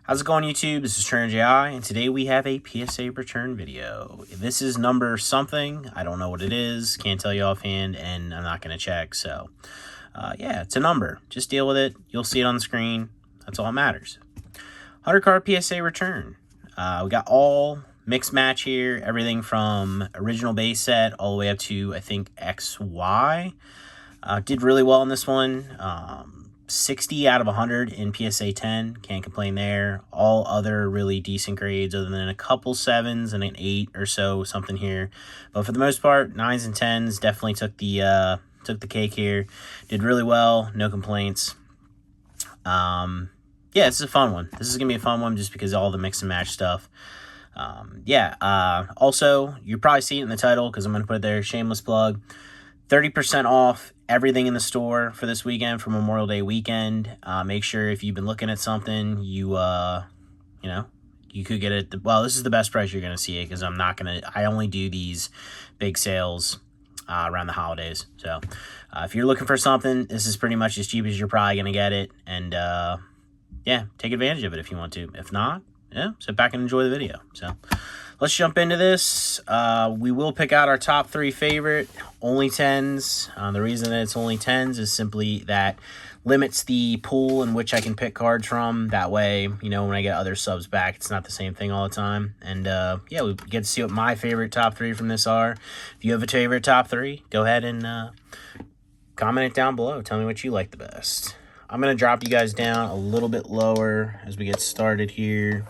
How's it going, YouTube? This is TrinaJI, and today we have a PSA return video. This is number something. I don't know what it is. Can't tell you offhand, and I'm not going to check. So, yeah, it's a number. Just deal with it. You'll see it on the screen. That's all that matters. 100-card PSA return. We got all mixed match here. Everything from original base set all the way up to, I think, XY. Did really well in this one. 60 out of 100 in PSA 10. Can't complain there. All other really decent grades other than a couple 7s and an 8 or so, something here. But for the most part, 9s and 10s definitely took the cake here. Did really well. No complaints. Yeah, this is a fun one. This is going to be a fun one just because of all the mix and match stuff. Also, you're probably seeing it in the title because I'm going to put it there. Shameless plug. 30% off everything in the store for this weekend, for Memorial Day weekend. Make sure if you've been looking at something, you could get it. Well, this is the best price you're going to see it because I only do these big sales around the holidays. So if you're looking for something, this is pretty much as cheap as you're probably going to get it. And yeah, take advantage of it if you want to. If not, yeah, sit back and enjoy the video. So let's jump into this. We will pick out our top 3 favorite, only 10s. The reason that it's only 10s is simply that limits the pool in which I can pick cards from. That way, when I get other subs back, it's not the same thing all the time. And yeah, we get to see what my favorite top 3 from this are. If you have a favorite top 3, go ahead and comment it down below. Tell me what you like the best. I'm going to drop you guys down a little bit lower as we get started here.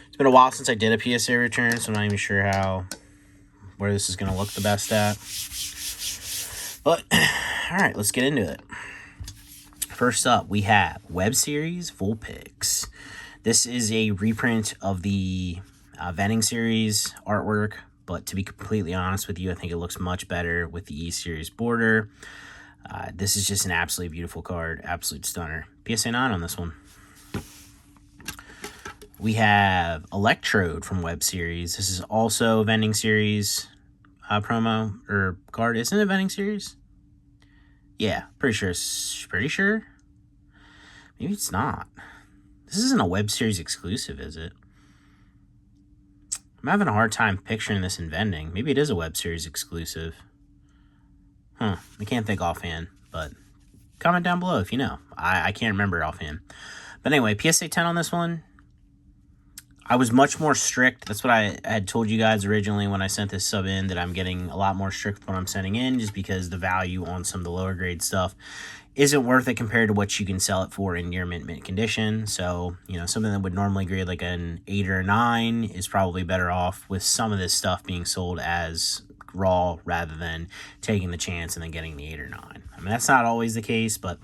It's been a while since I did a PSA return, so I'm not even sure where this is going to look the best at. But, all right, let's get into it. First up, we have Web Series Full Picks. This is a reprint of the Vending Series artwork, but to be completely honest with you, I think it looks much better with the E-Series border. This is just an absolutely beautiful card, absolute stunner. PSA 9 on this one. We have Electrode from Web Series. This is also Vending Series promo or card. Isn't it Vending Series? Yeah, pretty sure. Pretty sure? Maybe it's not. This isn't a Web Series exclusive, is it? I'm having a hard time picturing this in Vending. Maybe it is a Web Series exclusive. I can't think offhand, but comment down below if you know. I can't remember offhand. But anyway, PSA 10 on this one. I was much more strict. That's what I had told you guys originally when I sent this sub in, that I'm getting a lot more strict with what I'm sending in just because the value on some of the lower grade stuff isn't worth it compared to what you can sell it for in near mint condition. So, something that would normally grade like an 8 or a 9 is probably better off with some of this stuff being sold as raw rather than taking the chance and then getting the 8 or 9. I mean, that's not always the case, but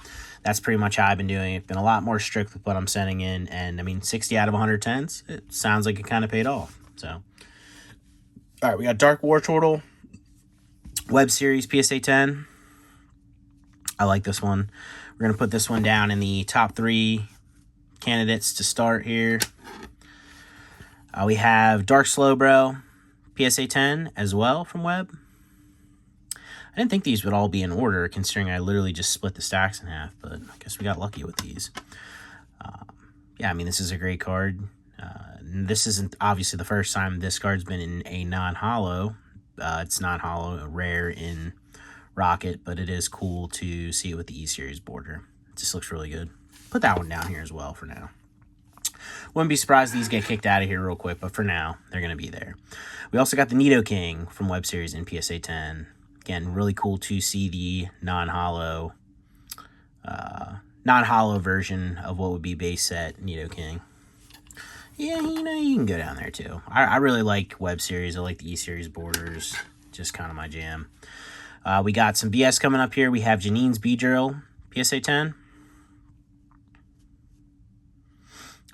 that's pretty much how I've been doing it. Been a lot more strict with what I'm sending in, and I mean, 60 out of 110s, it sounds like it kind of paid off. So, all right, we got Dark War Turtle, Web Series PSA 10. I like this one. We're going to put this one down in the top 3 candidates to start here. We have Dark Slowbro, PSA 10 as well from Web. I didn't think these would all be in order considering I literally just split the stacks in half, but I guess we got lucky with these. Yeah, I mean, this is a great card. This isn't obviously the first time this card's been in a non-holo. It's non-holo, rare in Rocket, but it is cool to see it with the E-Series border. It just looks really good. Put that one down here as well for now. Wouldn't be surprised these get kicked out of here real quick, but for now, they're going to be there. We also got the Nidoking from Web Series in PSA 10. Again, really cool to see the non-holo version of what would be base set Nidoking. Yeah, you can go down there too. I really like Web Series. I like the E-Series borders. Just kind of my jam. We got some BS coming up here. We have Janine's Beedrill, PSA 10.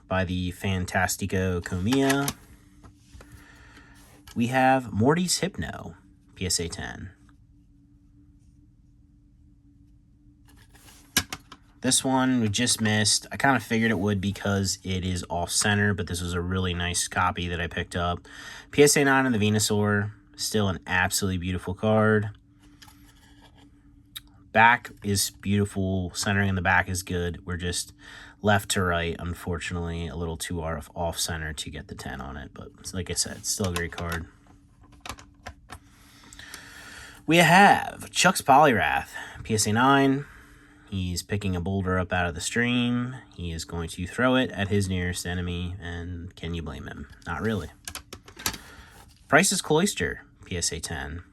By the Fantastico Comia. We have Morty's Hypno, PSA 10. This one we just missed. I kind of figured it would because it is off-center, but this was a really nice copy that I picked up. PSA 9 in the Venusaur. Still an absolutely beautiful card. Back is beautiful. Centering in the back is good. We're just left to right, unfortunately, a little too off center to get the 10 on it. But like I said, it's still a great card. We have Chuck's Poliwrath, PSA 9. He's picking a boulder up out of the stream. He is going to throw it at his nearest enemy, and can you blame him? Not really. Price's Cloister, PSA 10.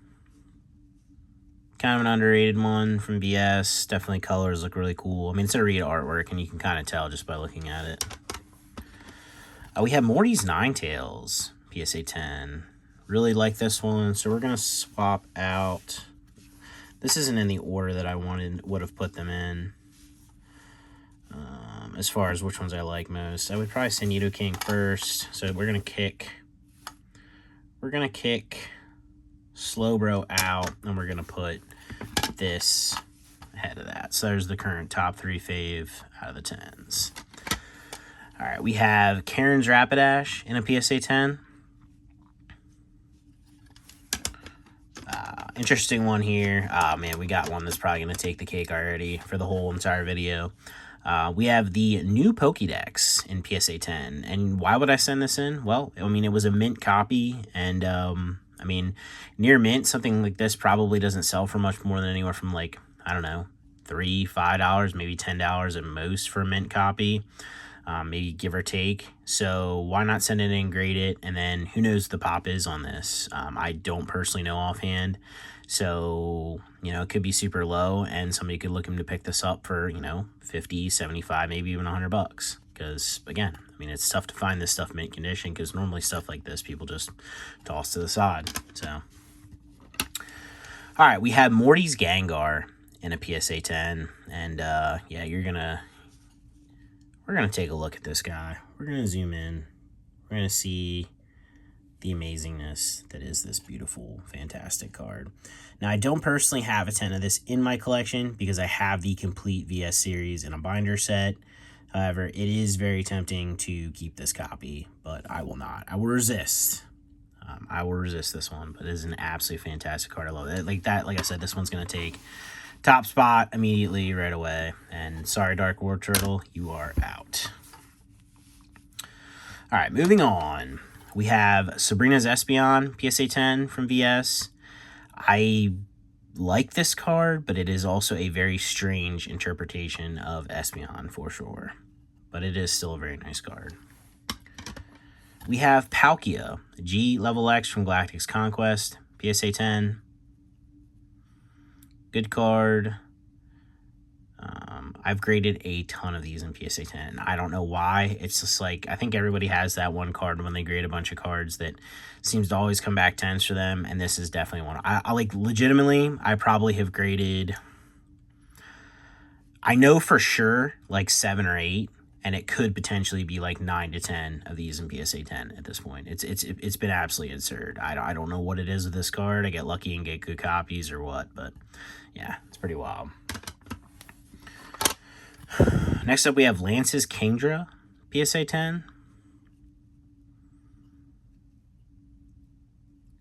Kind of an underrated one from BS. Definitely colors look really cool. I mean, it's a read artwork, and you can kind of tell just by looking at it. We have Morty's Ninetales, PSA 10. Really like this one, so we're going to swap out. This isn't in the order that I would have put them in. As far as which ones I like most. I would probably say Nidoking first. So we're going to kick Slowbro out, and we're going to put this ahead of that. So there's the current top 3 fave out of the 10s. All right, we have Karen's Rapidash in a PSA 10. Interesting one here. Oh, man, we got one that's probably going to take the cake already for the whole entire video. We have the new Pokédex in PSA 10. And why would I send this in? Well, I mean, it was a mint copy. And, I mean, near mint, something like this probably doesn't sell for much more than anywhere from, like, I don't know, $3, $5, maybe $10 at most for a mint copy. Maybe give or take. So why not send it in, grade it, and then who knows the pop is on this. I don't personally know offhand. So, you know, it could be super low, and somebody could look him to pick this up for, you know, 50, 75, maybe even $100. Because, again, I mean, it's tough to find this stuff mint condition, because normally stuff like this people just toss to the side. So, all right, we have Morty's Gengar in a PSA 10, and, yeah, we're going to take a look at this guy. We're going to zoom in. We're going to see the amazingness that is this beautiful, fantastic card. Now, I don't personally have a 10 of this in my collection because I have the complete VS series in a binder set. However, it is very tempting to keep this copy, but I will not. I will resist. I will resist this one, but it is an absolutely fantastic card. I love it. Like I said, this one's going to take top spot immediately, right away. And sorry, Dark War Turtle, you are out. All right, moving on. We have Sabrina's Espeon, PSA 10 from VS. I like this card, but it is also a very strange interpretation of Espeon for sure. But it is still a very nice card. We have Palkia, G Level X from Galactic's Conquest, PSA 10. Good card. I've graded a ton of these in PSA 10. I don't know why. It's just like, I think everybody has that one card when they grade a bunch of cards that seems to always come back 10s for them, and this is definitely one. I like, legitimately, I probably have graded, I know for sure, like 7 or 8, and it could potentially be like 9 to 10 of these in PSA 10 at this point. It's been absolutely absurd. I don't know what it is with this card. I get lucky and get good copies or what, but yeah, it's pretty wild. Next up, we have Lance's Kingdra, PSA 10.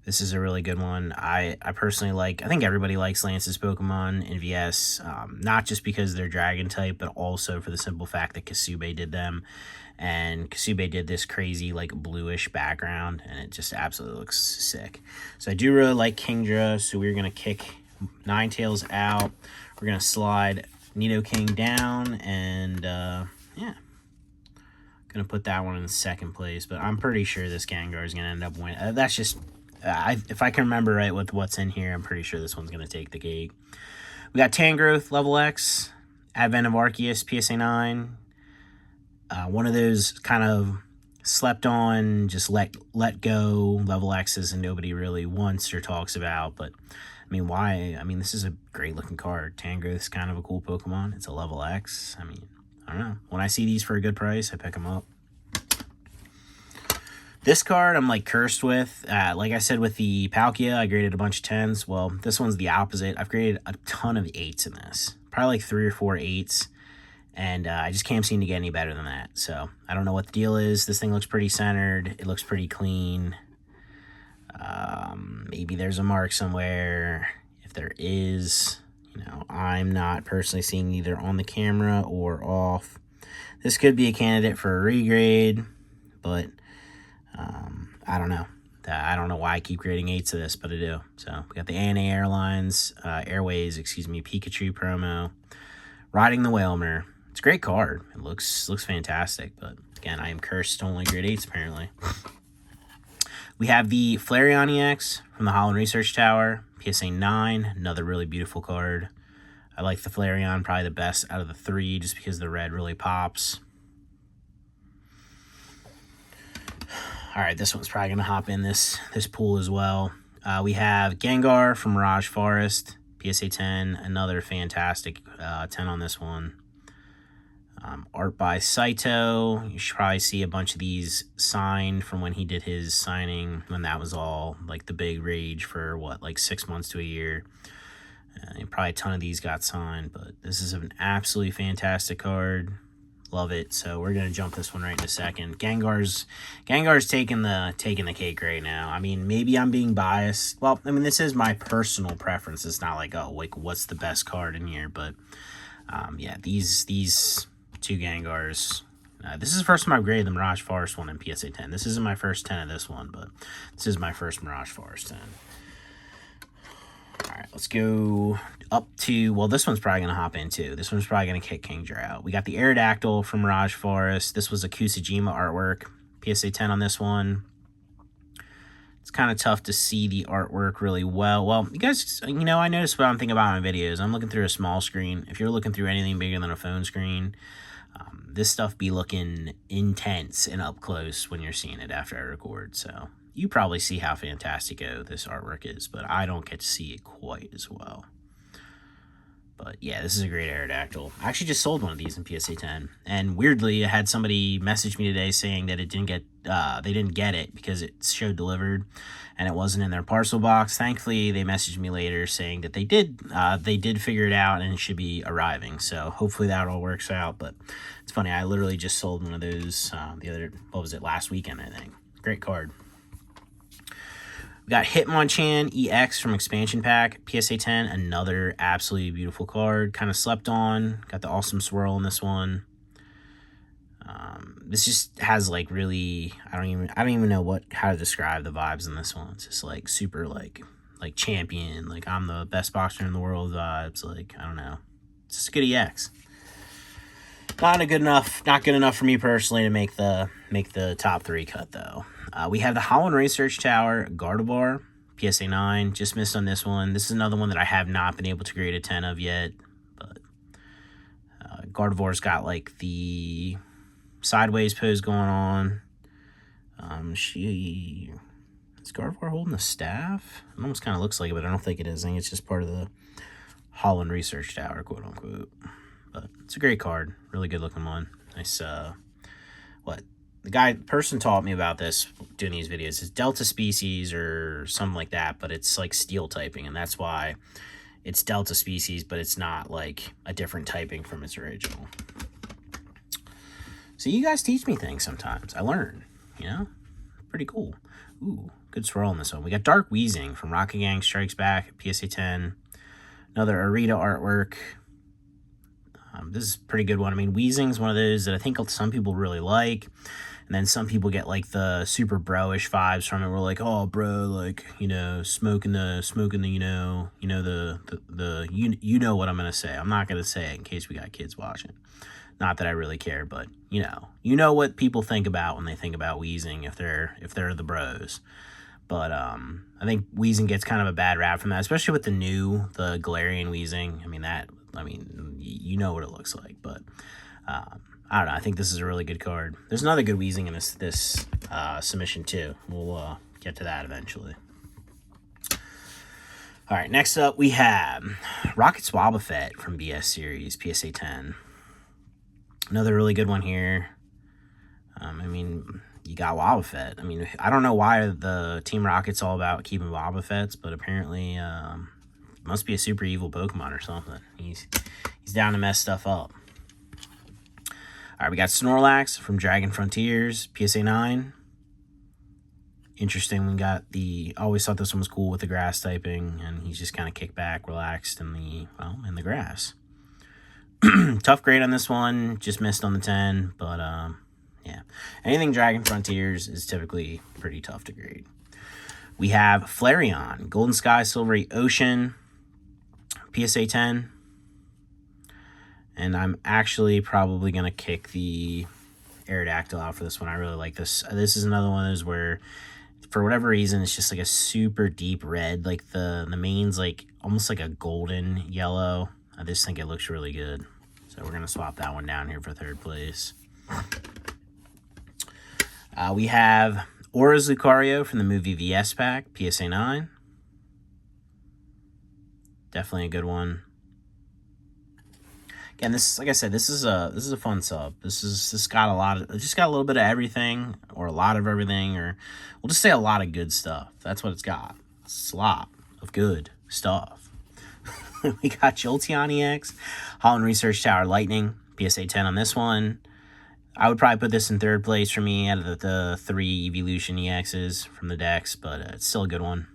This is a really good one. I personally like, I think everybody likes Lance's Pokemon in VS, not just because they're Dragon type, but also for the simple fact that Kasube did them. And Kasube did this crazy, like, bluish background, and it just absolutely looks sick. So I do really like Kingdra, so we're going to kick Ninetales out. We're going to slide Nidoking down, and yeah, gonna put that one in second place, but I'm pretty sure this Gengar is gonna end up winning. That's just, if I can remember right with what's in here, I'm pretty sure this one's gonna take the cake. We got Tangrowth, Level X, Advent of Arceus, PSA 9. One of those kind of slept on, just let go Level X's and nobody really wants or talks about, but I mean, why? I mean, this is a great looking card. Tangrowth's kind of a cool Pokemon. It's a Level X. I mean, I don't know. When I see these for a good price, I pick them up. This card I'm like cursed with. Like I said with the Palkia, I graded a bunch of 10s. Well, this one's the opposite. I've graded a ton of 8s in this. Probably like 3 or 4 8s. And I just can't seem to get any better than that. So I don't know what the deal is. This thing looks pretty centered. It looks pretty clean. Maybe there's a mark somewhere. If there is, you know, I'm not personally seeing either on the camera or off. This could be a candidate for a regrade, but I don't know. I don't know why I keep grading 8s of this, but I do. So we got the ANA Airways, Pikachu promo. Riding the Whalmer. It's a great card. It looks fantastic, but again, I am cursed to only grade 8s apparently. We have the Flareon EX from the Holland Research Tower, PSA 9, another really beautiful card. I like the Flareon probably the best out of the 3 just because the red really pops. All right, this one's probably going to hop in this pool as well. We have Gengar from Mirage Forest, PSA 10, another fantastic 10 on this one. Art by Saito. You should probably see a bunch of these signed from when he did his signing, when that was all like the big rage for what, like 6 months to a year. Probably a ton of these got signed, but this is an absolutely fantastic card. Love it. So we're gonna jump this one right in a second. Gengar's taking the cake right now. I mean, maybe I'm being biased. Well, I mean, this is my personal preference. It's not like, oh, like what's the best card in here, but yeah, these two Gengars. This is the first time I've graded the Mirage Forest one in PSA 10. This isn't my first 10 of this one, but this is my first Mirage Forest 10. All right, let's go up to, well, this one's probably going to hop in too. This one's probably going to kick Kingdra out. We got the Aerodactyl from Mirage Forest. This was a Kusajima artwork. PSA 10 on this one. It's kind of tough to see the artwork really well. Well, you guys, I noticed what I'm thinking about in my videos. I'm looking through a small screen. If you're looking through anything bigger than a phone screen, this stuff be looking intense and up close when you're seeing it after I record. So you probably see how fantastic this artwork is, but I don't get to see it quite as well. But yeah, this is a great Aerodactyl. I actually just sold one of these in PSA 10, and weirdly, I had somebody message me today saying that it didn't get, they didn't get it because it showed delivered, and it wasn't in their parcel box. Thankfully, they messaged me later saying that they did figure it out and it should be arriving. So hopefully that all works out. But it's funny, I literally just sold one of those last weekend, I think. Great card. We got Hitmonchan EX from Expansion Pack, PSA 10, another absolutely beautiful card. Kind of slept on. Got the awesome swirl in this one. This just has like really, I don't even know how to describe the vibes in this one. It's just like super like champion, like I'm the best boxer in the world vibes. Like, I don't know. It's just a good EX. Not good enough for me personally to make the top 3 cut though. We have the Holland Research Tower Gardevoir, PSA 9. Just missed on this one. This is another one that I have not been able to grade a 10 of yet. But Gardevoir's got like the sideways pose going on. Is Gardevoir holding the staff? It almost kind of looks like it, but I don't think it is. I think it's just part of the Holland Research Tower, quote unquote. But it's a great card. Really good looking one. Nice, the person taught me about this doing these videos. It's Delta Species or something like that, but it's like steel typing, and that's why it's Delta Species, but it's not like a different typing from its original. So you guys teach me things sometimes. I learn, Pretty cool. Ooh, good swirl on this one. We got Dark Weezing from Rocket Gang Strikes Back, PSA 10. Another Arita artwork. This is a pretty good one. I mean, Weezing's one of those that I think some people really like. And then some people get like the super bro-ish vibes from it. We're like, oh, bro, like, smoking the, you know what I'm going to say. I'm not going to say it in case we got kids watching. Not that I really care, but you know what people think about when they think about Weezing if they're the bros. But I think Weezing gets kind of a bad rap from that, especially with the Galarian Weezing. I mean, you know what it looks like, but I don't know. I think this is a really good card. There's another good Weezing in this submission too. We'll get to that eventually. All right, next up we have Rocket Swabafet from BS Series, PSA 10. Another really good one here. You got Wobbuffet. I don't know why the Team Rocket's all about keeping Wobbuffets, but apparently must be a super evil Pokemon or something. He's down to mess stuff up. All right, we got Snorlax from Dragon Frontiers, PSA 9. Interesting. We got always thought this one was cool with the grass typing, and he's just kind of kicked back, relaxed in the grass. Tough grade on this one. Just missed on the 10. But, yeah. Anything Dragon Frontiers is typically pretty tough to grade. We have Flareon, Golden Sky, Silvery Ocean, PSA 10. And I'm actually probably going to kick the Aerodactyl out for this one. I really like this. This is another one of those where, for whatever reason, it's just like a super deep red. Like the main's like almost like a golden yellow. I just think it looks really good. So we're going to swap that one down here for third place. We have Aura's Lucario from the movie VS Pack, PSA 9. Definitely a good one. Again, this, like I said, this is a fun sub. This got a lot of, it just got a little bit of everything, or a lot of everything, or we'll just say a lot of good stuff. That's what it's got. It's a lot of good stuff. We got Jolteon EX, Holland Research Tower Lightning, PSA 10 on this one. I would probably put this in third place for me out of the 3 Evolution EXs from the decks, but it's still a good one.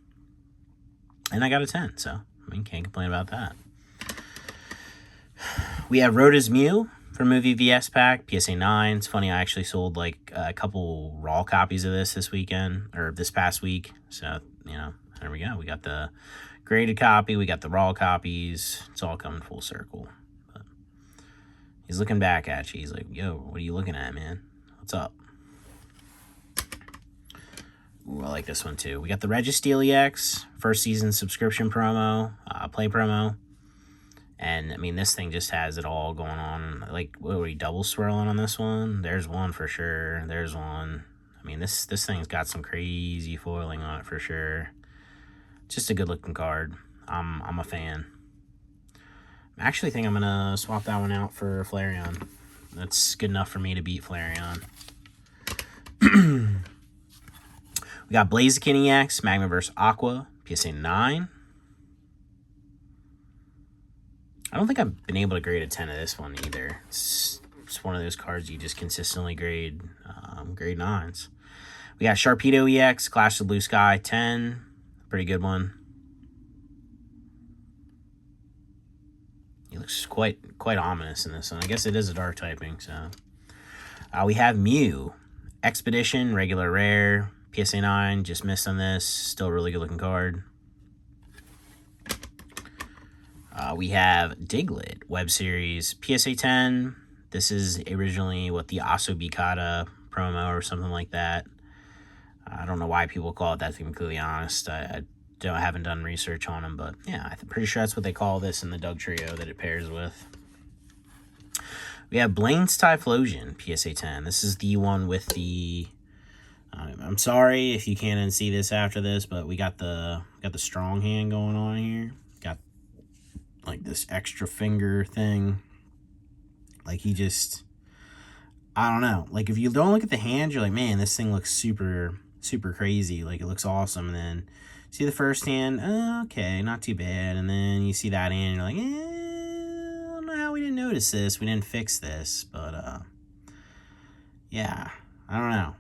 And I got a 10, so I mean, can't complain about that. We have Rhoda's Mew from movie VS Pack, PSA 9. It's funny, I actually sold like a couple raw copies of this weekend, or this past week. So, you know, there we go. We got the graded copy, we got the raw copies. It's all coming full circle. But he's looking back at you. He's like, yo, what are you looking at, man? What's up? Ooh, I like this one too. We got the Registeel EX, first season subscription promo, play promo. And, I mean, this thing just has it all going on. Like, what are we double swirling on this one? There's one for sure. There's one. I mean, this thing's got some crazy foiling on it for sure. Just a good-looking card. I'm a fan. I actually think I'm going to swap that one out for Flareon. That's good enough for me to beat Flareon. We got Blaziken EX, Magmaverse Aqua, PSA 9. I don't think I've been able to grade a 10 of this one either. It's one of those cards you just consistently grade 9s. We got Sharpedo EX, Clash of the Blue Sky, 10. Pretty good one. He looks quite ominous in this one. I guess it is a dark typing, so. We have Mew, Expedition, regular rare, PSA 9. Just missed on this. Still a really good looking card. We have Diglett, web series, PSA 10. This is originally what the Asobikata promo or something like that. I don't know why people call it that, to be completely honest. I haven't done research on them, but yeah, I'm pretty sure that's what they call this in the Doug Trio that it pairs with. We have Blaine's Typhlosion, PSA 10. This is the one with the... I'm sorry if you can't unsee this after this, but we got the strong hand going on here. Got like this extra finger thing. Like he just, I don't know. Like if you don't look at the hand, you're like, man, this thing looks super crazy. Like it looks awesome. And then see the first hand, okay, not too bad. And then you see that hand, you're like, I don't know how we didn't notice this. We didn't fix this, but yeah, I don't know.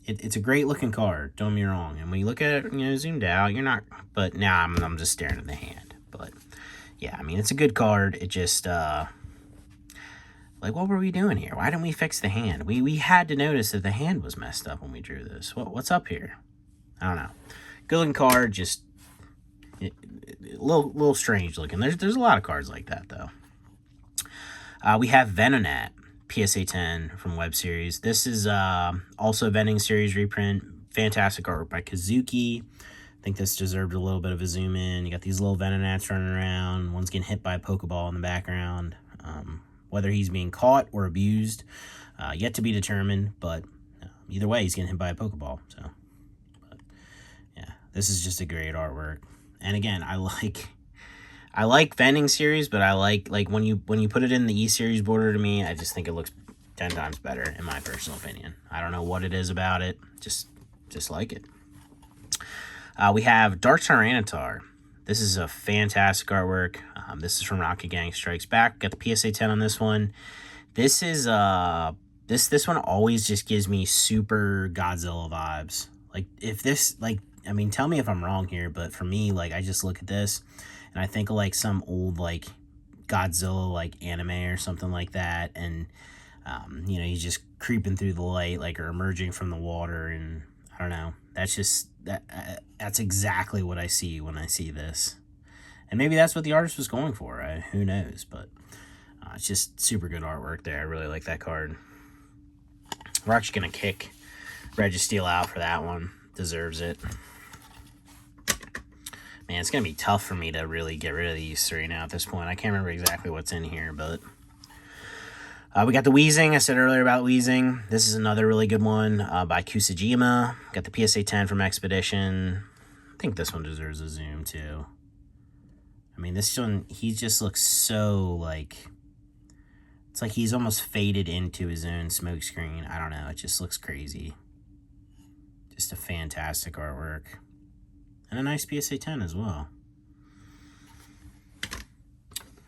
It's a great looking card. Don't get me wrong. And when you look at it, you know, zoomed out, you're not. But now I'm just staring at the hand. But yeah, I mean, it's a good card. It just, like, what were we doing here? Why didn't we fix the hand? We had to notice that the hand was messed up when we drew this. What's up here? I don't know. Good looking card, just a little strange looking. There's a lot of cards like that, though. We have Venonat, PSA 10 from web series. This is also a vending series reprint. Fantastic artwork by Kazuki. I think this deserved a little bit of a zoom in. You got these little Venonats running around. One's getting hit by a Pokeball in the background. Whether he's being caught or abused, yet to be determined. But either way, he's getting hit by a Pokeball. So, but, yeah, this is just a great artwork. And again, I like vending series, but I like when you put it in the E-series border to me, I just think it looks 10 times better in my personal opinion. I don't know what it is about it. Just like it. We have Dark Tyranitar. This is a fantastic artwork. This is from Rocket Gang Strikes Back. Got the PSA 10 on this one. This is this one always just gives me super Godzilla vibes. Like if this, like, I mean, tell me if I'm wrong here, but for me, like, I just look at this and I think of like some old like Godzilla like anime or something like that, and you know, he's just creeping through the light like, or emerging from the water, and I don't know, that's just that's exactly what I see when I see this. And maybe that's what the artist was going for, who knows, but it's just super good artwork there. I really like that card. We're actually going to kick Registeel out for that one. Deserves it. Man, it's going to be tough for me to really get rid of these three now at this point. I can't remember exactly what's in here, but... we got the Weezing. I said earlier about Weezing. This is another really good one by Kusajima. Got the PSA 10 from Expedition. I think this one deserves a zoom, too. I mean, this one, he just looks so, like... It's like he's almost faded into his own smokescreen. I don't know. It just looks crazy. Just a fantastic artwork. And a nice PSA 10 as well.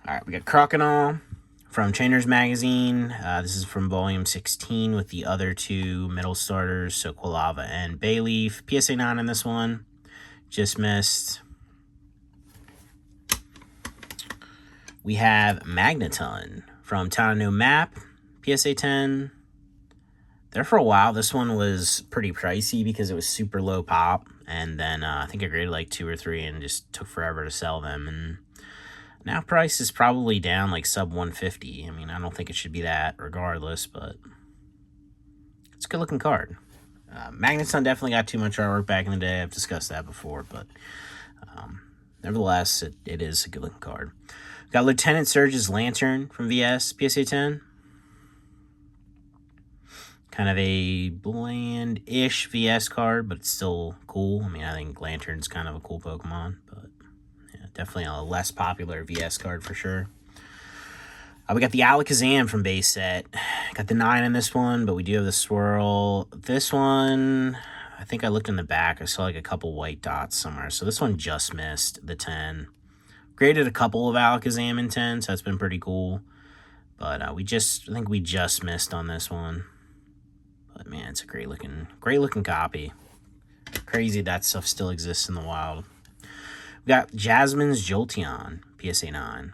Alright, we got Crocodile from Trainers Magazine. This is from volume 16 with the other two middle starters, so Quilava and Bayleaf. PSA 9 in this one. Just missed. We have Magneton from Town No Map. PSA 10. There for a while, this one was pretty pricey because it was super low pop. And then I think I graded like 2 or 3 and just took forever to sell them. And now price is probably down like sub 150. I mean, I don't think it should be that regardless, but it's a good looking card. Magneton definitely got too much artwork back in the day. I've discussed that before, but nevertheless, it is a good looking card. Got Lieutenant Surge's Lantern from VS, PSA 10. Kind of a bland-ish VS card, but it's still cool. I mean, I think Lantern's kind of a cool Pokemon, but yeah, definitely a less popular VS card for sure. We got the Alakazam from base set. Got the 9 in this one, but we do have the Swirl. This one, I think I looked in the back. I saw like a couple white dots somewhere. So this one just missed the 10. Graded a couple of Alakazam in 10, so that's been pretty cool. But I think we just missed on this one. But man, it's a great looking copy. Crazy that stuff still exists in the wild. We got Jasmine's Jolteon, PSA 9.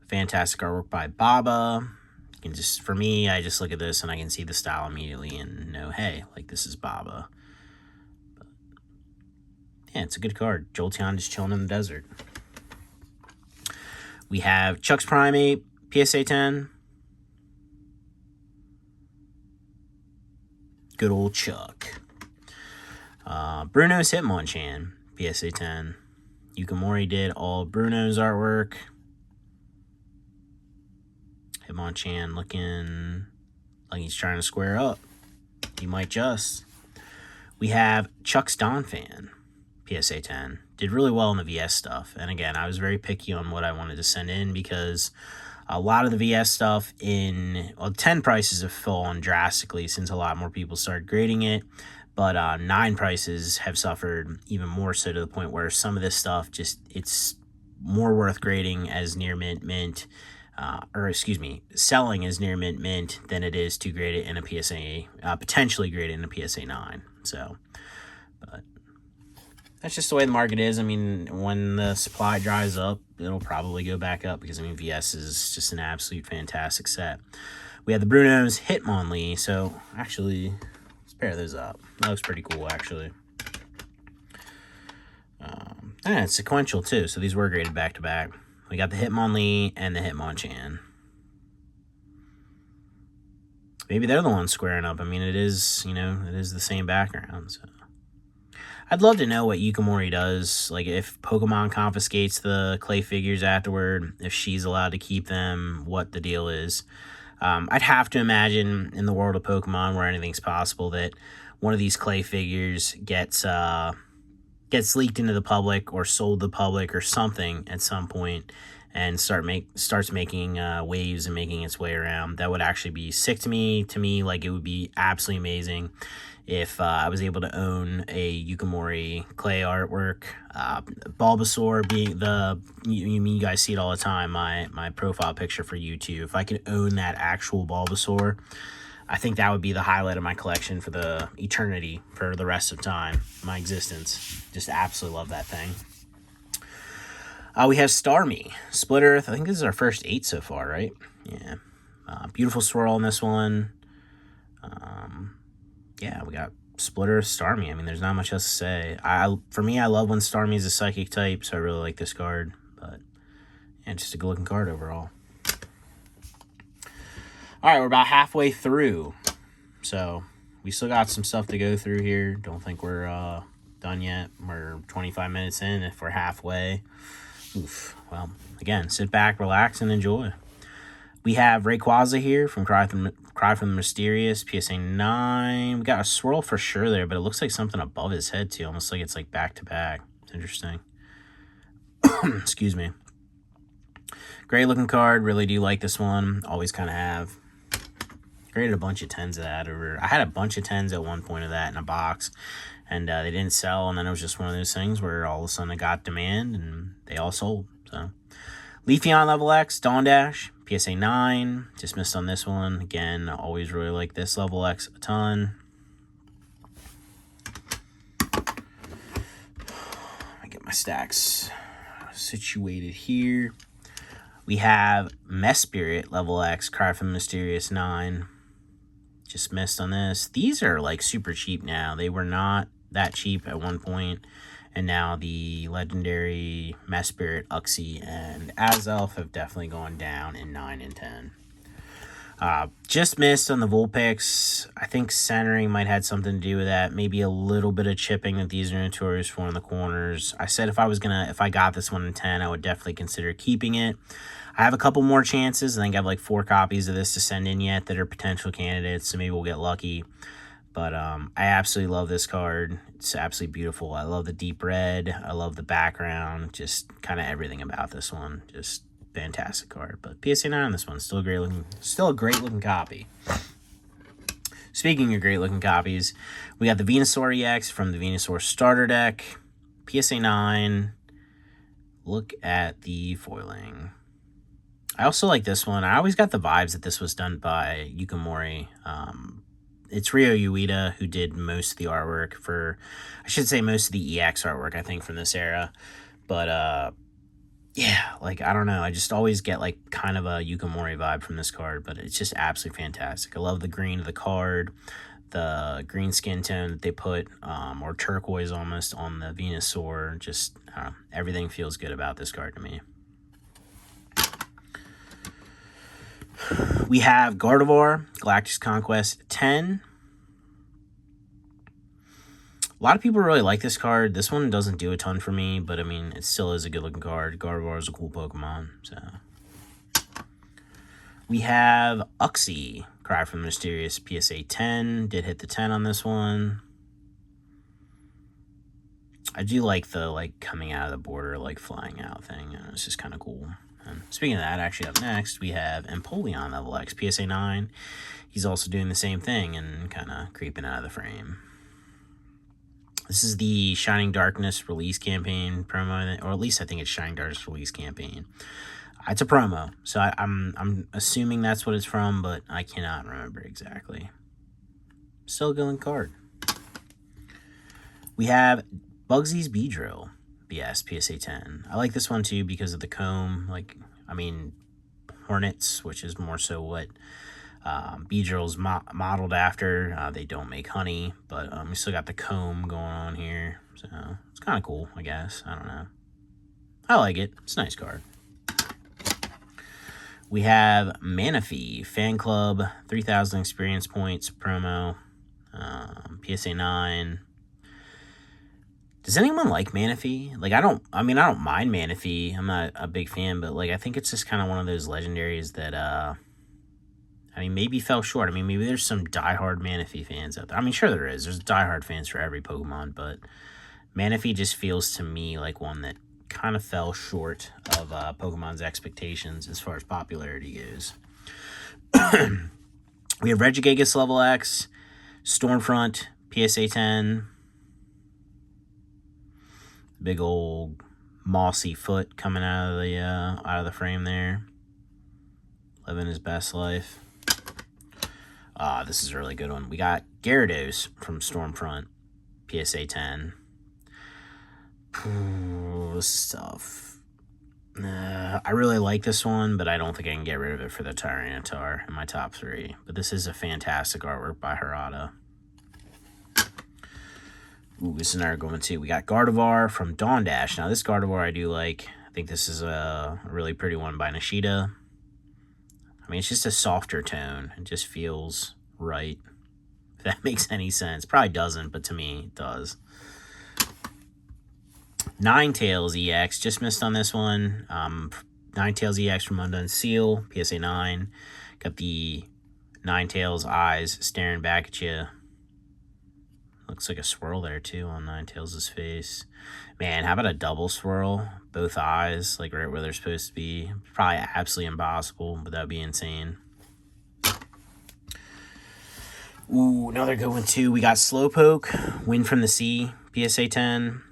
Fantastic artwork by Baba. You can just, for me, I just look at this and I can see the style immediately and know, hey, like this is Baba. But yeah, it's a good card. Jolteon just chilling in the desert. We have Chuck's Primate, PSA 10. Good old Chuck. Bruno's Hitmonchan, PSA 10. Yukimori did all Bruno's artwork. Hitmonchan looking like he's trying to square up. He might just. We have Chuck's Donphan, PSA 10. Did really well in the VS stuff. And again, I was very picky on what I wanted to send in because a lot of the VS stuff in, well, 10 prices have fallen drastically since a lot more people started grading it. But 9 prices have suffered even more so to the point where some of this stuff just, it's more worth grading as near mint, selling as near mint than it is to grade it in a PSA, potentially grade it in a PSA 9. So, but that's just the way the market is. I mean, when the supply dries up, it'll probably go back up because, I mean, VS is just an absolute fantastic set. We have the Bruno's Hitmonlee. So, actually, let's pair those up. That looks pretty cool, actually. And it's sequential, too. So, these were graded back-to-back. We got the Hitmonlee and the Hitmonchan. Maybe they're the ones squaring up. I mean, it is, you know, it is the same background, so. I'd love to know what Yukimori does, like if Pokemon confiscates the clay figures afterward, if she's allowed to keep them, what the deal is. I'd have to imagine in the world of Pokemon where anything's possible that one of these clay figures gets leaked into the public or sold to the public or something at some point and starts making waves and making its way around. That would actually be sick to me. To me, like, it would be absolutely amazing if I was able to own a Yukimori clay artwork. Bulbasaur being you guys see it all the time, my profile picture for YouTube. If I could own that actual Bulbasaur, I think that would be the highlight of my collection for the eternity, for the rest of time, my existence. Just absolutely love that thing. We have Starmie, Split Earth. I think this is our first 8 so far, right? Yeah. Beautiful swirl on this one. Yeah, we got Split Earth, Starmie. I mean, there's not much else to say. For me, I love when Starmie is a psychic type, so I really like this card. But, yeah, just a good looking card overall. Alright, we're about halfway through. So, we still got some stuff to go through here. Don't think we're done yet. We're 25 minutes in if we're halfway. Oof. Well, again, sit back, relax, and enjoy. We have Rayquaza here from Cry from the Mysterious, PSA 9. We got a swirl for sure there, but it looks like something above his head, too. Almost like it's like back-to-back. It's interesting. Excuse me. Great looking card. Really do like this one. Always kind of have. Graded a bunch of 10s of that over. I had a bunch of 10s at one point of that in a box, and they didn't sell, and then it was just one of those things where all of a sudden it got demand, and they all sold. So, Leafeon Level X, Dawn Dash, PSA 9. Just missed on this one. Again, I always really like this Level X a ton. I get my stacks situated here. We have Mesprit Level X, Cry from the Mysterious 9. Just missed on this. These are like super cheap now. They were not that cheap at one point. And now the legendary Mesprit, Uxie, and Azelf have definitely gone down in 9 and 10. Just missed on the Vulpix. I think centering might have had something to do with that. Maybe a little bit of chipping that these are notorious for in the corners. I said if I got this one in 10, I would definitely consider keeping it. I have a couple more chances. I think I have like 4 copies of this to send in yet that are potential candidates, so maybe we'll get lucky. But I absolutely love this card. It's absolutely beautiful. I love the deep red. I love the background. Just kind of everything about this one. Just fantastic card. But PSA 9 on this one. Still a great looking copy. Speaking of great looking copies, we got the Venusaur EX from the Venusaur starter deck. PSA 9. Look at the foiling. I also like this one. I always got the vibes that this was done by Yukimori. It's Ryo Ueda who did most of the artwork for, I should say most of the EX artwork, I think, from this era. But, yeah, like, I don't know. I just always get, like, kind of a Yukimori vibe from this card, but it's just absolutely fantastic. I love the green of the card, the green skin tone that they put, or turquoise almost, on the Venusaur. Just, everything feels good about this card to me. We have Gardevoir, Galactus Conquest 10. A lot of people really like this card. This one doesn't do a ton for me, but I mean, it still is a good looking card. Gardevoir is a cool Pokemon, so. We have Uxie, Cry from the Mysterious, PSA 10. Did hit the 10 on this one. I do like the, coming out of the border, flying out thing. It's just kind of cool. And speaking of that, actually up next, we have Empoleon Level X, PSA 9. He's also doing the same thing and kind of creeping out of the frame. This is the Shining Darkness release campaign promo, or at least I think it's Shining Darkness release campaign. It's a promo, so I'm assuming that's what it's from, but I cannot remember exactly. Still a good card. We have Bugsy's Beedrill. BS, PSA 10. I like this one too because of the comb. Hornets, which is more so what Beedrill's modeled after. They don't make honey, but we still got the comb going on here. So it's kind of cool, I guess. I don't know. I like it. It's a nice card. We have Manaphy, Fan Club, 3,000 experience points promo. PSA 9. Does anyone like Manaphy? I don't mind Manaphy. I'm not a big fan, but, I think it's just kind of one of those legendaries that, maybe fell short. Maybe there's some diehard Manaphy fans out there. Sure there is. There's diehard fans for every Pokemon, but Manaphy just feels to me like one that kind of fell short of Pokemon's expectations as far as popularity goes. We have Regigigas Level X, Stormfront, PSA 10. Big old mossy foot coming out of the frame there. Living his best life. This is a really good one. We got Gyarados from Stormfront, PSA 10. Ooh, this is tough. I really like this one, but I don't think I can get rid of it for the Tyranitar in my top 3. But this is a fantastic artwork by Harada. Ooh, this is another good one too. We got Gardevoir from Dawn Dash. Now this Gardevoir I do like. I think this is a really pretty one by Nishida. I mean, it's just a softer tone. It just feels right. If that makes any sense. Probably doesn't, but to me, it does. Ninetales EX. Just missed on this one. Ninetales EX from Undone Seal. PSA 9. Got the Ninetales eyes staring back at you. Looks like a swirl there, too, on Ninetales' face. Man, how about a double swirl? Both eyes, like right where they're supposed to be. Probably absolutely impossible, but that would be insane. Ooh, another good one, too. We got Slowpoke, Wind from the Sea, PSA 10.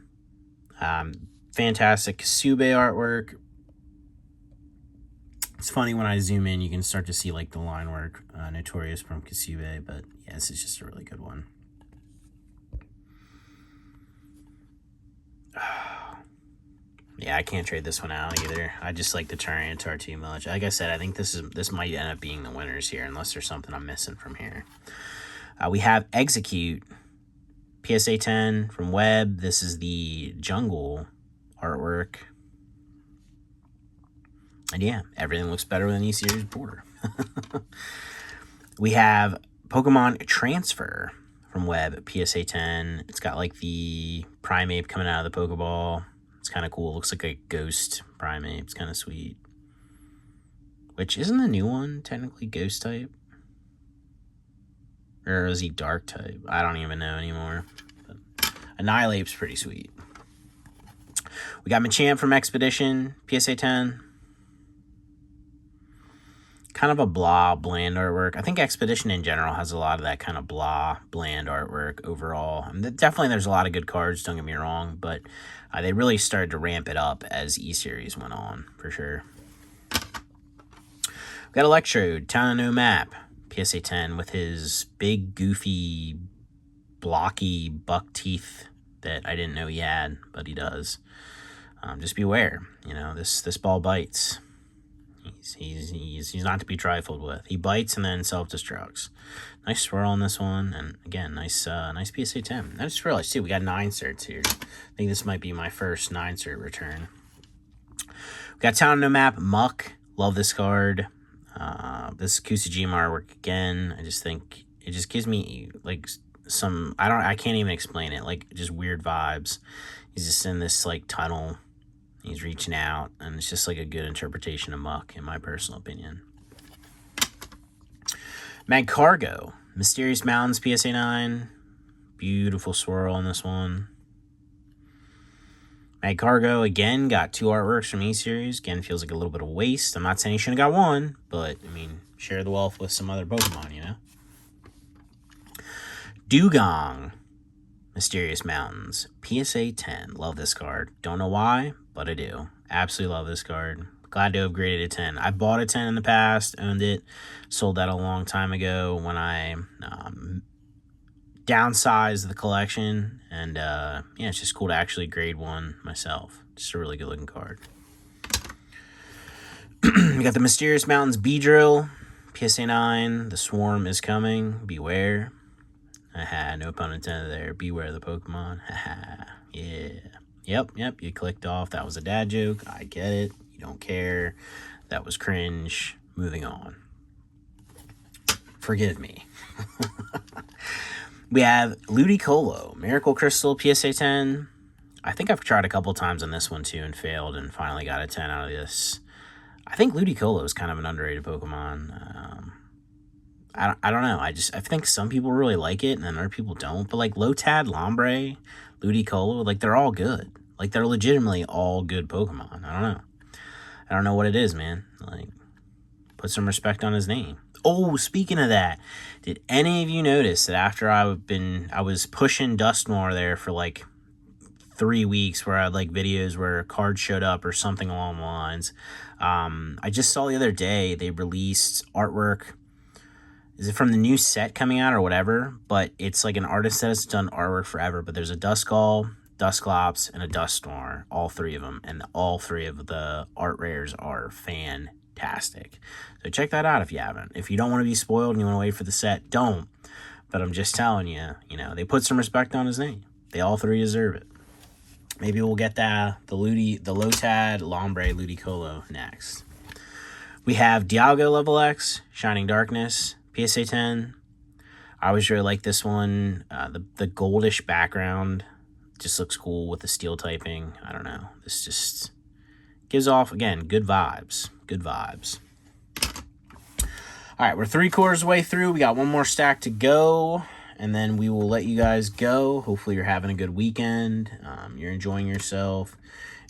Fantastic Kasube artwork. It's funny when I zoom in, you can start to see, like, the line work. Notorious from Kasube, but, yeah, this is just a really good one. Yeah, I can't trade this one out either. I just like the Tyranitar too much. Like I said, I think this might end up being the winners here, unless there's something I'm missing from here. We have Execute, PSA 10 from Web. This is the jungle artwork. And yeah, everything looks better than E-Series border. We have Pokemon Transfer from Web, PSA 10. It's got like the Primeape coming out of the Pokeball. It's kind of cool. It looks like a ghost Primeape. It's kind of sweet. Which, isn't the new one technically ghost type? Or is he dark type? I don't even know anymore. But Annihilape's pretty sweet. We got Machamp from Expedition, PSA 10. Kind of a blah, bland artwork. I think Expedition in general has a lot of that kind of blah, bland artwork overall. And definitely there's a lot of good cards, don't get me wrong, but they really started to ramp it up as E-Series went on, for sure. We got Electrode, Town No Map, PSA 10, with his big, goofy, blocky buck teeth that I didn't know he had, but he does. Just beware, you know, this ball bites. He's not to be trifled with. He bites and then self-destructs. Nice swirl on this one, and again, nice PSA 10. I just realized too, we got 9 certs here. I think this might be my first 9 cert return. We got Town No Map, Muck. Love this card. This Kusujima artwork again. I just think it just gives me like some, I can't even explain it. Like just weird vibes. He's just in this like tunnel. He's reaching out, and it's just like a good interpretation of Muck, in my personal opinion. Magcargo, Mysterious Mountains, PSA 9. Beautiful swirl on this one. Magcargo, again, got 2 artworks from E-Series. Again, feels like a little bit of waste. I'm not saying he shouldn't have got 1, but, I mean, share the wealth with some other Pokemon, you know? Dugong, Mysterious Mountains, PSA 10. Love this card. Don't know why, but I do. Absolutely love this card. Glad to have graded a 10. I bought a 10 in the past, owned it, sold that a long time ago when I downsized the collection. And yeah, it's just cool to actually grade one myself. Just a really good looking card. We got the Mysterious Mountains Beedrill, PSA 9. The Swarm is coming. Beware. No pun intended there. Beware the Pokemon. Yeah. Yep, you clicked off. That was a dad joke. I get it. You don't care. That was cringe. Moving on. Forgive me. We have Ludicolo, Miracle Crystal, PSA 10. I think I've tried a couple times on this one too and failed, and finally got a 10 out of this. I think Ludicolo is kind of an underrated Pokemon. I don't know. I think some people really like it and then other people don't. But like Lotad, Lombre, Ludicolo, like they're all good. Like they're legitimately all good Pokemon. I don't know what it is, man. Like, put some respect on his name. Oh, speaking of that, did any of you notice that after I was pushing Dusknoir there for like 3 weeks where I had like videos where cards showed up or something along the lines. I just saw the other day they released artwork. Is it from the new set coming out or whatever? But it's like an artist that has done artwork forever. But there's a Duskull, Dusclops, and a Dusknoir, all 3 of them, and all 3 of the art rares are fantastic. So check that out if you haven't. If you don't want to be spoiled and you want to wait for the set, don't. But I'm just telling you, you know, they put some respect on his name. They all 3 deserve it. Maybe we'll get the Lotad Lombre Ludicolo next. We have Dialga Level X, Shining Darkness, PSA 10. I always really like this one. The goldish background just looks cool with the steel typing. I don't know. This just gives off, again, good vibes. Good vibes. All right, we're 3/4 way through. We got one more stack to go, and then we will let you guys go. Hopefully you're having a good weekend. You're enjoying yourself.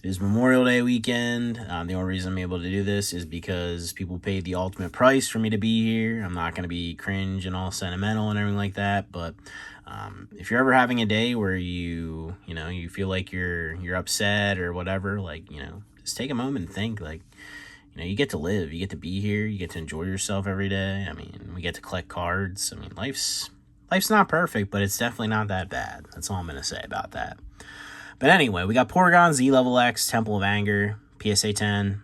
It is Memorial Day weekend. The only reason I'm able to do this is because people paid the ultimate price for me to be here. I'm not going to be cringe and all sentimental and everything like that, but if you're ever having a day where you feel like you're upset or whatever, like, just take a moment and think, like, you get to live, you get to be here, you get to enjoy yourself every day. I mean, we get to collect cards. I mean, life's not perfect, but it's definitely not that bad. That's all I'm going to say about that. But anyway, we got Porygon Z Level X, Temple of Anger, PSA 10.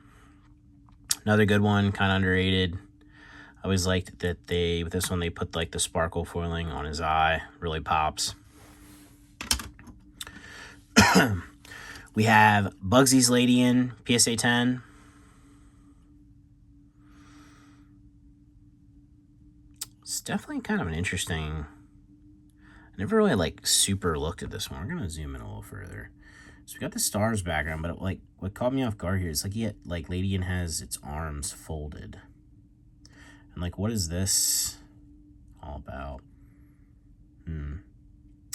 Another good one, kind of underrated. I always liked that with this one, they put like the sparkle foiling on his eye. Really pops. We have Bugsy's Ladian, PSA 10. It's definitely kind of an interesting... I never really, like, super looked at this one. We're going to zoom in a little further. So we got the stars background, but, what caught me off guard here is, Ladian has its arms folded. And, what is this all about?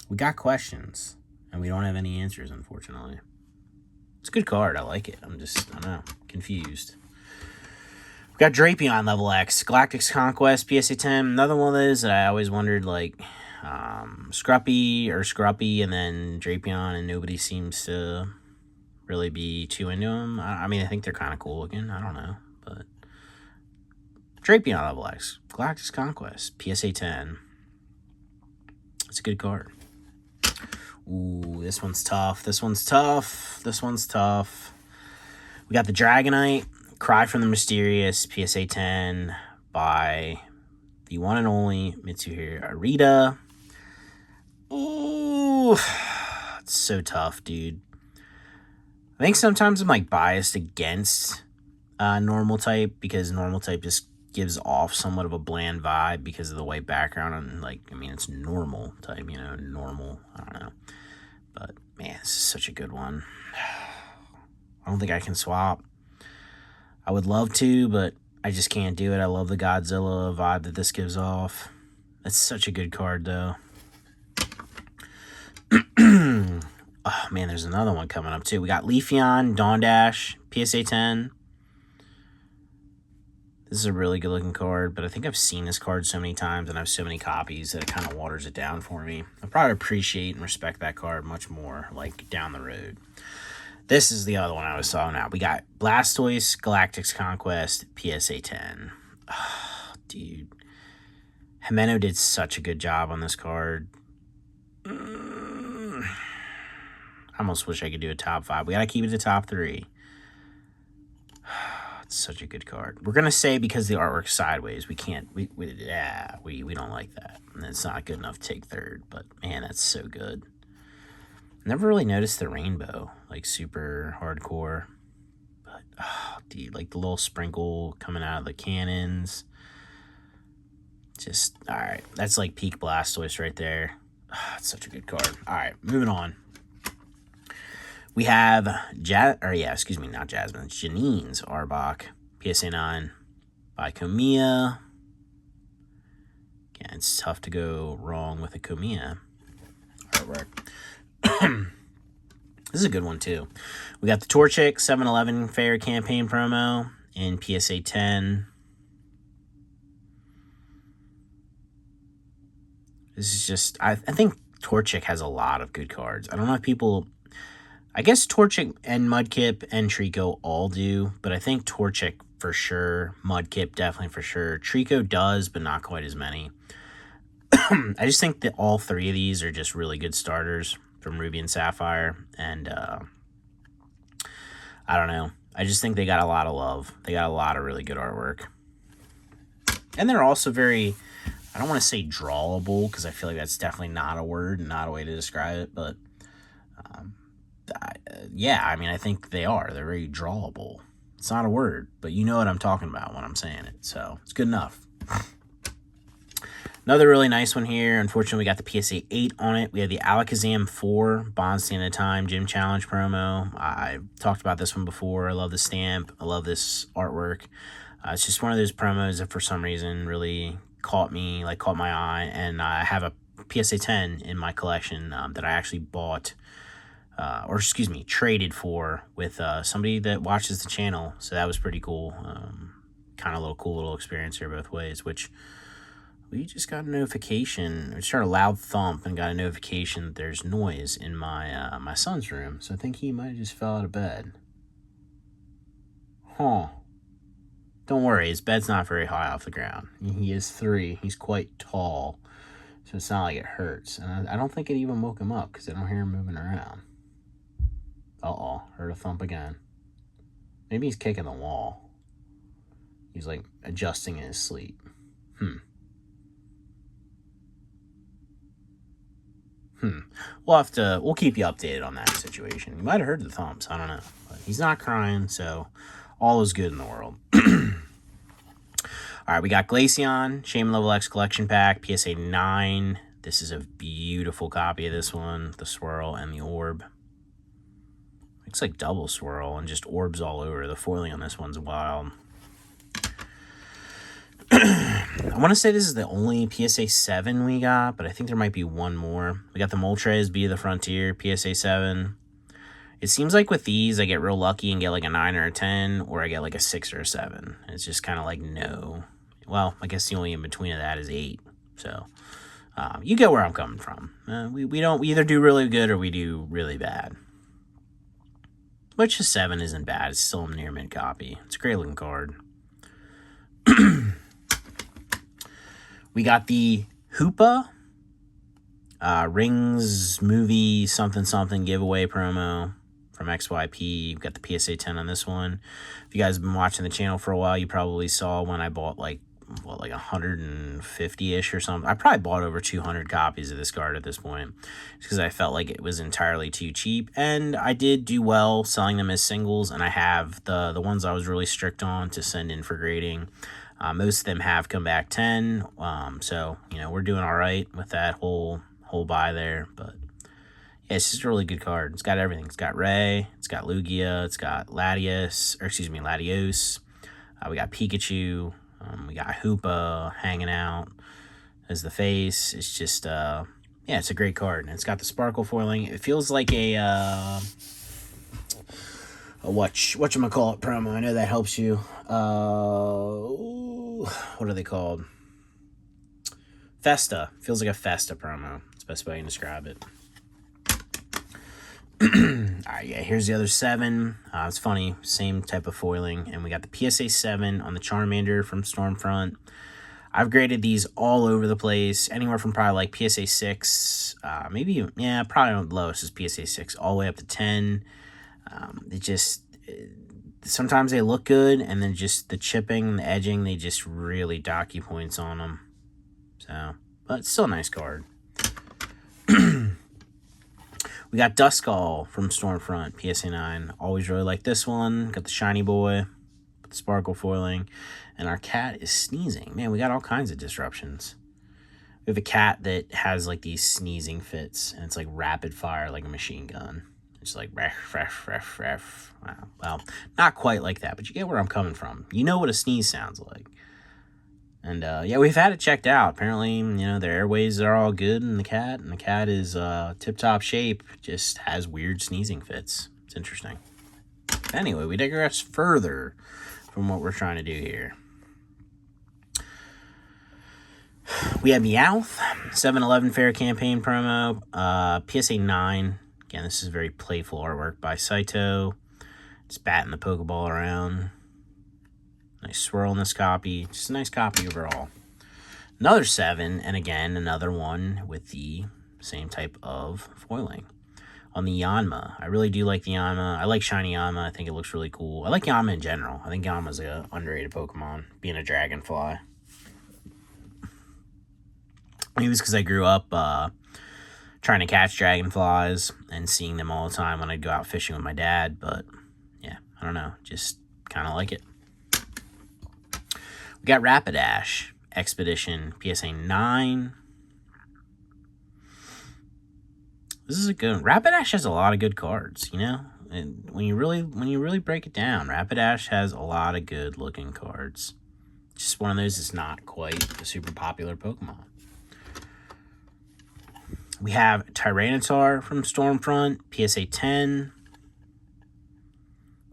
We got questions, and we don't have any answers, unfortunately. It's a good card. I like it. I don't know, confused. We got Drapion Level X, Galactic's Conquest, PSA 10. Another one of those that I always wondered, Scruppy, and then Drapion, and nobody seems to really be too into them. I mean, I think they're kind of cool looking. I don't know, but Drapion Level X, Galactic's Conquest, PSA 10. It's a good card. Ooh, this one's tough. This one's tough. We got the Dragonite, Cry from the Mysterious, PSA 10, by the one and only Mitsuhiro Arita. Ooh, it's so tough, dude. I think sometimes I'm biased against normal type, because normal type just gives off somewhat of a bland vibe because of the white background, and it's normal type, normal. I don't know, but man, this is such a good one. I don't think I can swap. I would love to, but I just can't do it. I love the Godzilla vibe that this gives off. It's such a good card, though. Oh, man, there's another one coming up, too. We got Leafeon, Dawn Dash, PSA 10. This is a really good-looking card, but I think I've seen this card so many times, and I have so many copies that it kind of waters it down for me. I probably appreciate and respect that card much more, down the road. This is the other one I was talking about. We got Blastoise, Galactic's Conquest, PSA 10. Oh, dude. Himeno did such a good job on this card. I almost wish I could do a top 5. We got to keep it to top 3. It's such a good card. We're going to say because the artwork's sideways, we can't, we don't like that. And it's not good enough to take 3rd, but man, that's so good. Never really noticed the rainbow, super hardcore. But, oh, dude, the little sprinkle coming out of the cannons. Just, all right. That's peak Blastoise right there. Oh, it's such a good card. All right, moving on. We have, not Jasmine, it's Janine's Arbok, PSA 9 by Komiya. Again, it's tough to go wrong with a Komiya artwork. This is a good one, too. We got the Torchic 7-Eleven Fair campaign promo in PSA 10. This is just... I think Torchic has a lot of good cards. I don't know if people... I guess Torchic and Mudkip and Trico all do, but I think Torchic for sure. Mudkip definitely for sure. Trico does, but not quite as many. I just think that all 3 of these are just really good starters. from Ruby and Sapphire, and I don't know. I just think they got a lot of love. They got a lot of really good artwork. And they're also very, I don't want to say drawable, because I feel like that's definitely not a word, not a way to describe it, but yeah, I mean, I think they are. They're very drawable. It's not a word, but you know what I'm talking about when I'm saying it, so it's good enough. Another really nice one here. Unfortunately, we got the PSA 8 on it. We have the Alakazam 4 Bond Stand of Time Gym Challenge promo. I talked about this one before. I love the stamp. I love this artwork. It's just one of those promos that for some reason really caught my eye. And I have a PSA 10 in my collection that I actually bought, traded for with somebody that watches the channel. So that was pretty cool. Kind of cool little experience here both ways, which we just got a notification. We just heard a loud thump and got a notification that there's noise in my my son's room. So I think he might have just fell out of bed. Huh. Don't worry, his bed's not very high off the ground. He is 3. He's quite tall. So it's not like it hurts. And I don't think it even woke him up because I don't hear him moving around. Uh-oh, heard a thump again. Maybe he's kicking the wall. He's like adjusting in his sleep. We'll keep you updated on that situation. You might have heard the thumps, I don't know. But he's not crying, so all is good in the world. Alright, we got Glaceon, Shame Level X Collection Pack, PSA 9. This is a beautiful copy of this one, the swirl and the orb. Looks like double swirl and just orbs all over. The foiling on this one's wild. I want to say this is the only PSA 7 we got, but I think there might be one more. We got the Moltres Be the Frontier, PSA 7. It seems like with these, I get real lucky and get like a 9 or a 10, or I get like a 6 or a 7. It's just kind of like no. Well, I guess the only in between of that is 8. So you get where I'm coming from. We either do really good or we do really bad. Which a 7 isn't bad. It's still a near mint copy. It's a great looking card. We got the Hoopa Rings movie something giveaway promo from XYP. We've got the PSA 10 on this one. If you guys have been watching the channel for a while, you probably saw when I bought like 150-ish or something. I probably bought over 200 copies of this card at this point because I felt like it was entirely too cheap. And I did do well selling them as singles, and I have the ones I was really strict on to send in for grading. Most of them have come back 10, so, you know, we're doing all right with that whole buy there, but yeah, it's just a really good card. It's got everything. It's got Ray, it's got Lugia, it's got Latios, we got Pikachu, we got Hoopa hanging out as the face. It's just, yeah, it's a great card, and it's got the sparkle foiling. It feels like a whatchamacallit promo. I know that helps you. What are they called? Festa. Feels like a Festa promo. That's the best way I can describe it. Alright, yeah, here's the other 7. It's funny, same type of foiling. And we got the PSA 7 on the Charmander from Stormfront. I've graded these all over the place, anywhere from probably like PSA 6, probably the lowest is PSA 6, all the way up to 10. Sometimes they look good, and then just the chipping, the edging, they just really dock you points on them. So, but it's still a nice card. We got Duskull from Stormfront, PSA 9. Always really like this one. Got the shiny boy, with the sparkle foiling, and our cat is sneezing. Man, we got all kinds of disruptions. We have a cat that has like these sneezing fits, and it's like rapid fire, like a machine gun. It's like ref. Wow. Well, not quite like that, but you get where I'm coming from. You know what a sneeze sounds like. And yeah, we've had it checked out. Apparently, you know, the airways are all good in the cat, and the cat is tip-top shape, just has weird sneezing fits. It's interesting. Anyway, we digress further from what we're trying to do here. We have Meowth, 7-Eleven Fair Campaign promo, PSA 9. Again, this is very playful artwork by Saito. Just batting the Pokeball around. Nice swirl in this copy. Just a nice copy overall. Another 7, and again, another one with the same type of foiling. on the Yanma. I really do like the Yanma. I like shiny Yanma. I think it looks really cool. I like Yanma in general. I think Yanma's an underrated Pokemon, being a dragonfly. Maybe it's because I grew up trying to catch dragonflies and seeing them all the time when I'd go out fishing with my dad. But yeah, I don't know. Just kind of like it. We got Rapidash Expedition PSA 9. This is a good one. Rapidash has a lot of good cards, you know? And when you really break it down, Rapidash has a lot of good looking cards. Just one of those that's not quite a super popular Pokemon. We have Tyranitar from Stormfront, PSA 10.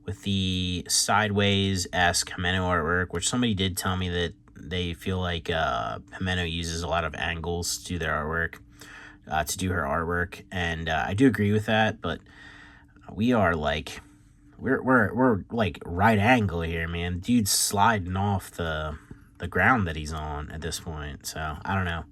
With the sideways-esque Himeno artwork, which somebody did tell me that they feel like Himeno uses a lot of angles to do their artwork. To do her artwork, and I do agree with that, but we are like we're like right angle here, man. Dude's sliding off the ground that he's on at this point. So I don't know.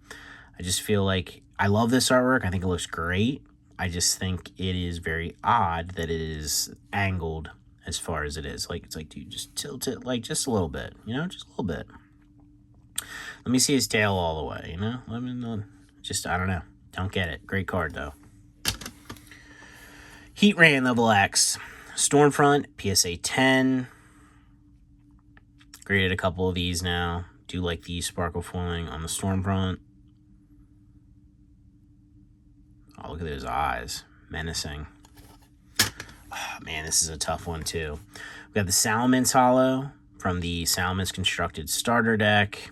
I just feel like I love this artwork. I think it looks great. I just think it is very odd that it is angled as far as it is. Like, it's like, dude, just tilt it like just a little bit, you know, just a little bit. Let me see his tail all the way, you know. Let me know. Just I don't know. Don't get it. Great card, though. Heatran level X. Stormfront, PSA 10. Graded a couple of these now. Do like the sparkle foiling on the Stormfront. Oh, look at those eyes. Menacing. Oh, man, this is a tough one, too. We got the Salamence Holo from the Salamence Constructed Starter Deck.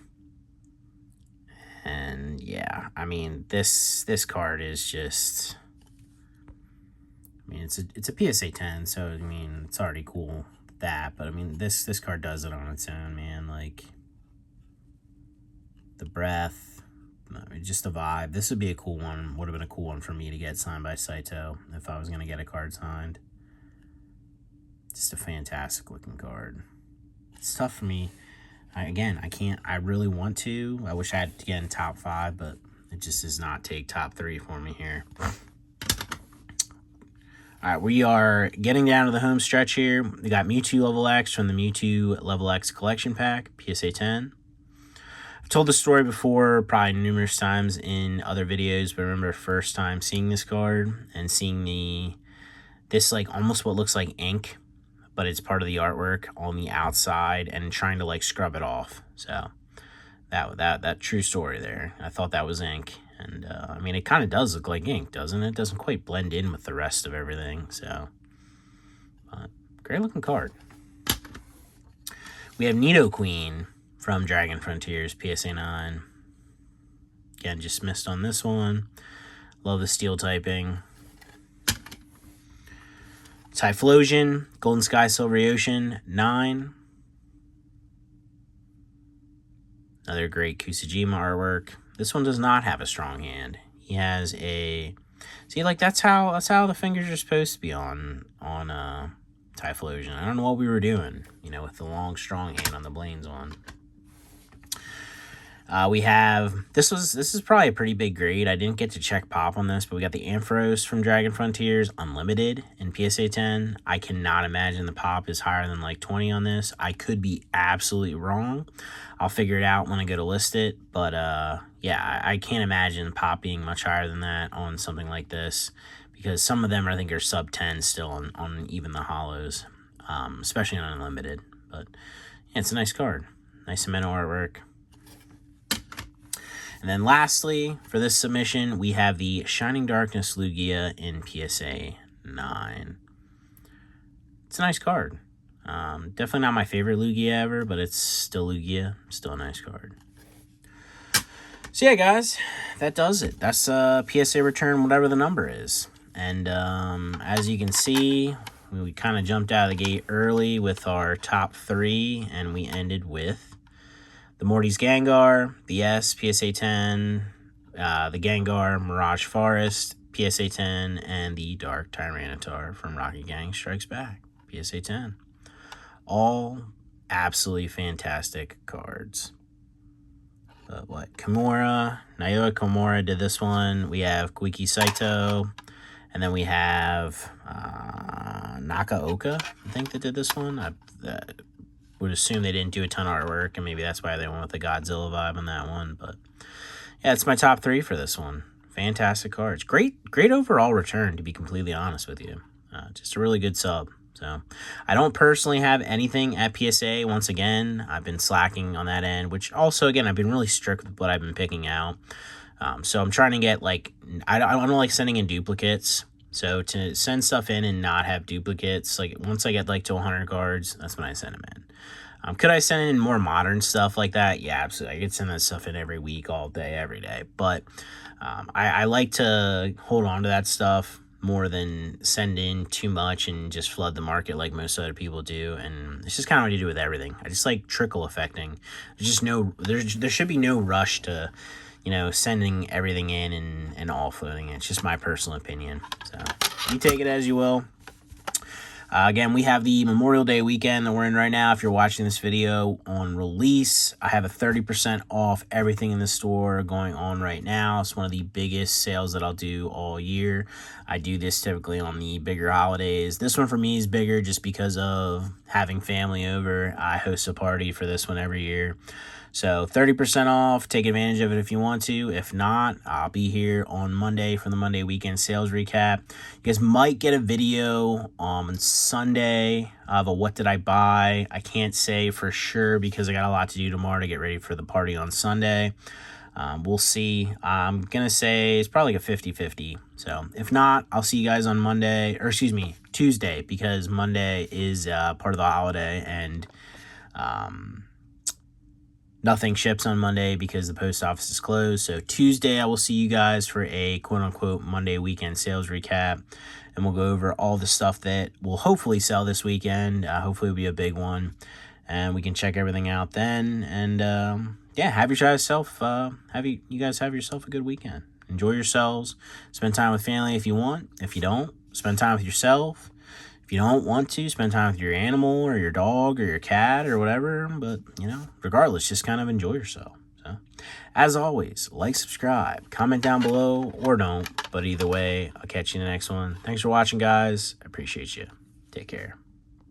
And yeah, I mean, this card is just, I mean, it's a PSA 10, so I mean, it's already cool with that, but I mean, this card does it on its own, man. Like, the breath, just the vibe. This would be a cool one. Would have been a cool one for me to get signed by Saito if I was going to get a card signed. Just a fantastic looking card. It's tough for me. I can't. I really want to. I wish I had to get in top 5, but it just does not take top 3 for me here. All right, we are getting down to the home stretch here. We got Mewtwo Level X from the Mewtwo Level X Collection Pack, PSA 10. I've told the story before, probably numerous times in other videos, but I remember first time seeing this card and seeing this like almost what looks like ink, but it's part of the artwork on the outside and trying to like scrub it off. So that true story there. I thought that was ink. And I mean, it kind of does look like ink, doesn't it? It doesn't quite blend in with the rest of everything. So, but great looking card. We have Nidoqueen from Dragon Frontiers, PSA 9. Again, just missed on this one. Love the steel typing. Typhlosion, Golden Sky, Silver Ocean, 9. Another great Kusajima artwork. This one does not have a strong hand. He has a... See, like, that's how the fingers are supposed to be on Typhlosion. I don't know what we were doing, you know, with the long, strong hand on the Blaine's one. We have, this is probably a pretty big grade. I didn't get to check pop on this, but we got the Ampharos from Dragon Frontiers Unlimited in PSA 10. I cannot imagine the pop is higher than like 20 on this. I could be absolutely wrong. I'll figure it out when I go to list it. But yeah, I can't imagine pop being much higher than that on something like this, because some of them I think are sub 10 still on even the holos, especially on Unlimited. But yeah, it's a nice card. Nice Himeno artwork. And then lastly, for this submission, we have the Shining Darkness Lugia in PSA 9. It's a nice card. Definitely not my favorite Lugia ever, but it's still Lugia. Still a nice card. So yeah, guys, that does it. That's PSA return, whatever the number is. And as you can see, we kind of jumped out of the gate early with our top 3, and we ended with the Morty's Gengar, the S, PSA 10, the Gengar Mirage Forest, PSA 10, and the Dark Tyranitar from Rocket Gang Strikes Back, PSA 10. All absolutely fantastic cards. But what? Kimura, Naoya Kimura did this one. We have Koiki Saito, And then we have Nakaoka, I think, that did this one. I would assume they didn't do a ton of artwork, and maybe that's why they went with the Godzilla vibe on that one. But yeah, it's my top 3 for this one. Fantastic cards. Great overall return, to be completely honest with you. Just a really good sub. So I don't personally have anything at PSA. Once again, I've been slacking on that end, which also, again, I've been really strict with what I've been picking out. So I'm trying to get, like, I don't like sending in duplicates. So to send stuff in and not have duplicates, like, once I get, like, to 100 cards, that's when I send them in. Could I send in more modern stuff like that? Yeah, absolutely. I could send that stuff in every week, all day, every day. But I like to hold on to that stuff more than send in too much and just flood the market like most other people do. And it's just kind of what you do with everything. I just like trickle affecting. There's just there should be no rush to, you know, sending everything in and offloading it. It's just my personal opinion. So you take it as you will. Again, we have the Memorial Day weekend that we're in right now. If you're watching this video on release, I have a 30% off everything in the store going on right now. It's one of the biggest sales that I'll do all year. I do this typically on the bigger holidays. This one for me is bigger just because of having family over. I host a party for this one every year. So 30% off, take advantage of it if you want to. If not, I'll be here on Monday for the Monday weekend sales recap. You guys might get a video on Sunday of a what did I buy. I can't say for sure because I got a lot to do tomorrow to get ready for the party on Sunday. We'll see. I'm going to say it's probably like a 50-50. So if not, I'll see you guys on Monday, or excuse me, Tuesday, because Monday is part of the holiday, and nothing ships on Monday because the post office is closed. So Tuesday, I will see you guys for a quote-unquote Monday weekend sales recap. And we'll go over all the stuff that will hopefully sell this weekend. Hopefully it'll be a big one. And we can check everything out then. And yeah, you guys have yourself a good weekend. Enjoy yourselves. Spend time with family if you want. If you don't, spend time with yourself. If you don't want to, spend time with your animal or your dog or your cat or whatever. But, you know, regardless, just kind of enjoy yourself. So, as always, like, subscribe, comment down below, or don't. But either way, I'll catch you in the next one. Thanks for watching, guys. I appreciate you. Take care.